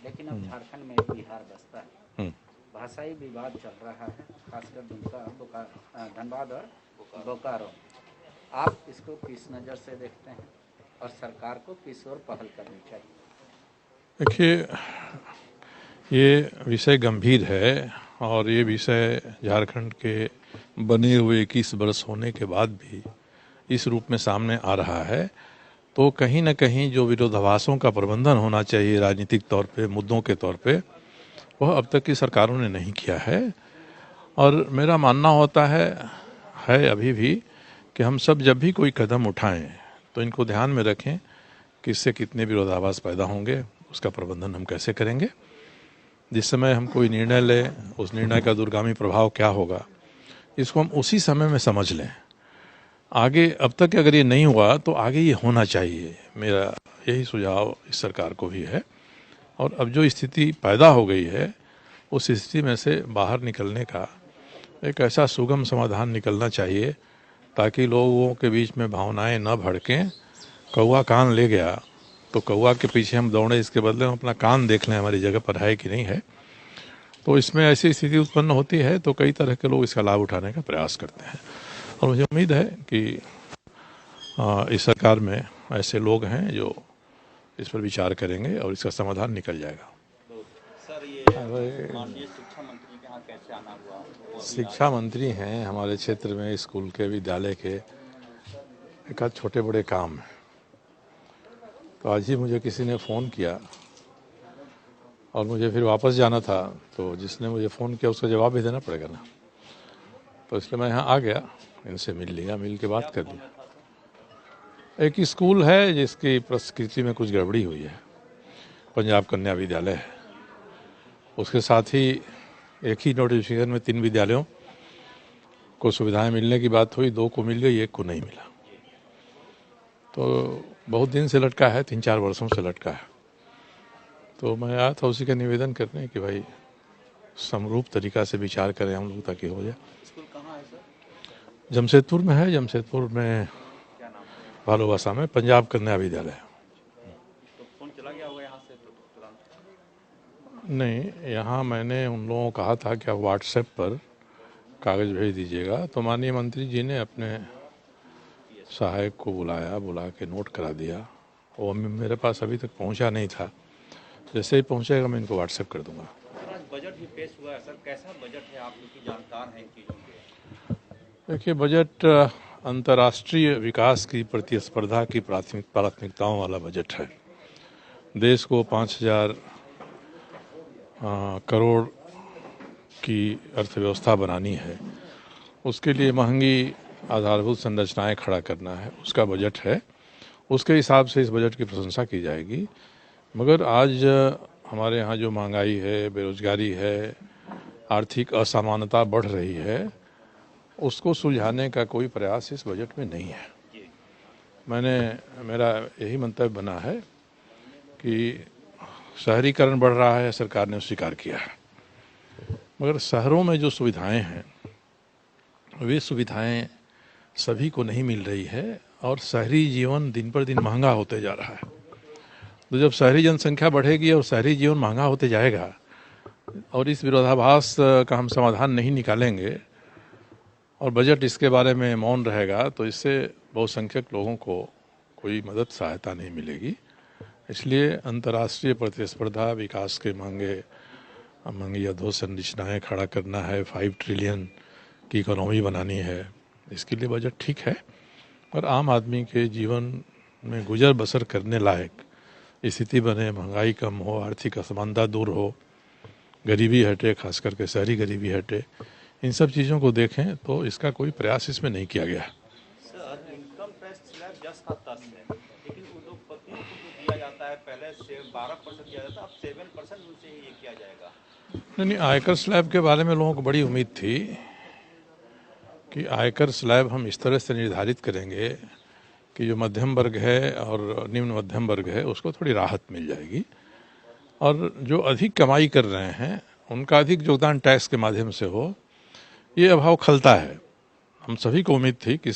लेकिन अब झारखंड में बिहार बसता है, भाषाई विवाद चल रहा है, खासकर दुमका, धनबाद और बोकारो। आप इसको किस नज़र से देखते हैं और सरकार को किस ओर पहल करनी चाहिए? देखिए, ये विषय गंभीर है और ये विषय झारखंड के बने हुए 21 वर्ष होने के बाद भी इस रूप में सामने आ रहा है। तो कहीं ना कहीं जो विरोधाभासों का प्रबंधन होना चाहिए राजनीतिक तौर पे, मुद्दों के तौर पे, वह अब तक की सरकारों ने नहीं किया है। और मेरा मानना होता है अभी भी कि हम सब जब भी कोई कदम उठाएं तो इनको ध्यान में रखें कि इससे कितने विरोधाभास पैदा होंगे, उसका प्रबंधन हम कैसे करेंगे। जिस समय हम कोई निर्णय लें, उस निर्णय का दूरगामी प्रभाव क्या होगा, इसको हम उसी समय में समझ लें। आगे अब तक अगर ये नहीं हुआ तो आगे ये होना चाहिए, मेरा यही सुझाव इस सरकार को भी है। और अब जो स्थिति पैदा हो गई है, उस स्थिति में से बाहर निकलने का एक ऐसा सुगम समाधान निकलना चाहिए ताकि लोगों के बीच में भावनाएं न भड़कें। कौवा कान ले गया तो कौवा के पीछे हम दौड़े, इसके बदले हम अपना कान देख लें हमारी जगह पर है कि नहीं है। तो इसमें ऐसी स्थिति उत्पन्न होती है तो कई तरह के लोग इसका लाभ उठाने का प्रयास करते हैं। और मुझे उम्मीद है कि इस सरकार में ऐसे लोग हैं जो इस पर विचार करेंगे और इसका समाधान निकल जाएगा। सर, ये माननीय शिक्षा मंत्री के यहाँ कैसे आना हुआ? शिक्षा मंत्री हैं हमारे क्षेत्र में, स्कूल के, विद्यालय के एक आध छोटे बड़े काम हैं। तो आज ही मुझे किसी ने फ़ोन किया और मुझे फिर वापस जाना था, तो जिसने मुझे फ़ोन किया उसका जवाब भी देना पड़ेगा ना, तो इसलिए मैं यहाँ आ गया, इनसे मिल लिया, मिल के बात कर लिया। एक स्कूल है जिसकी प्रकृति में कुछ गड़बड़ी हुई है, पंजाब कन्या विद्यालय है। उसके साथ ही एक ही नोटिफिकेशन में 3 विद्यालयों को सुविधाएं मिलने की बात हुई, 2 को मिल गई, 1 को नहीं मिला। तो बहुत दिन से लटका है, 3-4 वर्षों से लटका है। तो मैं आया था उसी का निवेदन करने कि भाई समरूप तरीका से विचार करें हम लोग ताकि हो जाए। स्कूल कहाँ है सर? जमशेदपुर में है, जमशेदपुर में भालोबासा में पंजाब कन्या विद्यालय। तो फोन चला गया होगा यहाँ से तो तुरंत? नहीं, यहाँ मैंने उन लोगों को कहा था कि आप व्हाट्सएप पर कागज़ भेज दीजिएगा, तो माननीय मंत्री जी ने अपने सहायक को बुला के नोट करा दिया। वो मेरे पास अभी तक पहुँचा नहीं था, जैसे ही पहुँचेगा मैं इनको व्हाट्सएप कर दूँगा। आज बजट भी पेश हुआ है सर, कैसा बजट है? आप लोग की जानकार हैं इन चीज़ों के? देखिए, बजट अंतर्राष्ट्रीय विकास की प्रतिस्पर्धा की प्राथमिकताओं वाला बजट है। देश को 5,000 करोड़ की अर्थव्यवस्था बनानी है, उसके लिए महंगी आधारभूत संरचनाएं खड़ा करना है, उसका बजट है। उसके हिसाब से इस बजट की प्रशंसा की जाएगी। मगर आज हमारे यहाँ जो महंगाई है, बेरोजगारी है, आर्थिक असमानता बढ़ रही है, उसको सुलझाने का कोई प्रयास इस बजट में नहीं है। मेरा यही मंतव्य बना है कि शहरीकरण बढ़ रहा है, सरकार ने स्वीकार किया है, मगर शहरों में जो सुविधाएं हैं वे सुविधाएं सभी को नहीं मिल रही है और शहरी जीवन दिन पर दिन महंगा होते जा रहा है। तो जब शहरी जनसंख्या बढ़ेगी और शहरी जीवन महंगा होते जाएगा और इस विरोधाभास का हम समाधान नहीं निकालेंगे और बजट इसके बारे में मौन रहेगा, तो इससे बहुसंख्यक लोगों को कोई मदद सहायता नहीं मिलेगी। इसलिए अंतर्राष्ट्रीय प्रतिस्पर्धा, विकास के महंगी अधोसंरचनाएं खड़ा करना है, 5 ट्रिलियन की इकोनॉमी बनानी है, इसके लिए बजट ठीक है। और आम आदमी के जीवन में गुजर बसर करने लायक स्थिति बने, महंगाई कम हो, आर्थिक असमानता दूर हो, गरीबी हटे, खास करके शहरी गरीबी हटे, इन सब चीज़ों को देखें तो इसका कोई प्रयास इसमें नहीं किया गया। सर, इनकम टैक्स स्लैब 10 का 10 है, लेकिन उद्योगपतियों को जो दिया जाता है पहले से 12% दिया जाता है, अब 7% उनसे ही ये किया जाएगा। नहीं, आयकर स्लैब के बारे में लोगों को बड़ी उम्मीद थी कि आयकर स्लैब हम इस तरह से निर्धारित करेंगे कि जो मध्यम वर्ग है और निम्न मध्यम वर्ग है उसको थोड़ी राहत मिल जाएगी, और जो अधिक कमाई कर रहे हैं उनका अधिक योगदान टैक्स के माध्यम से हो। ये अभाव खलता है। हम सभी को उम्मीद थी कि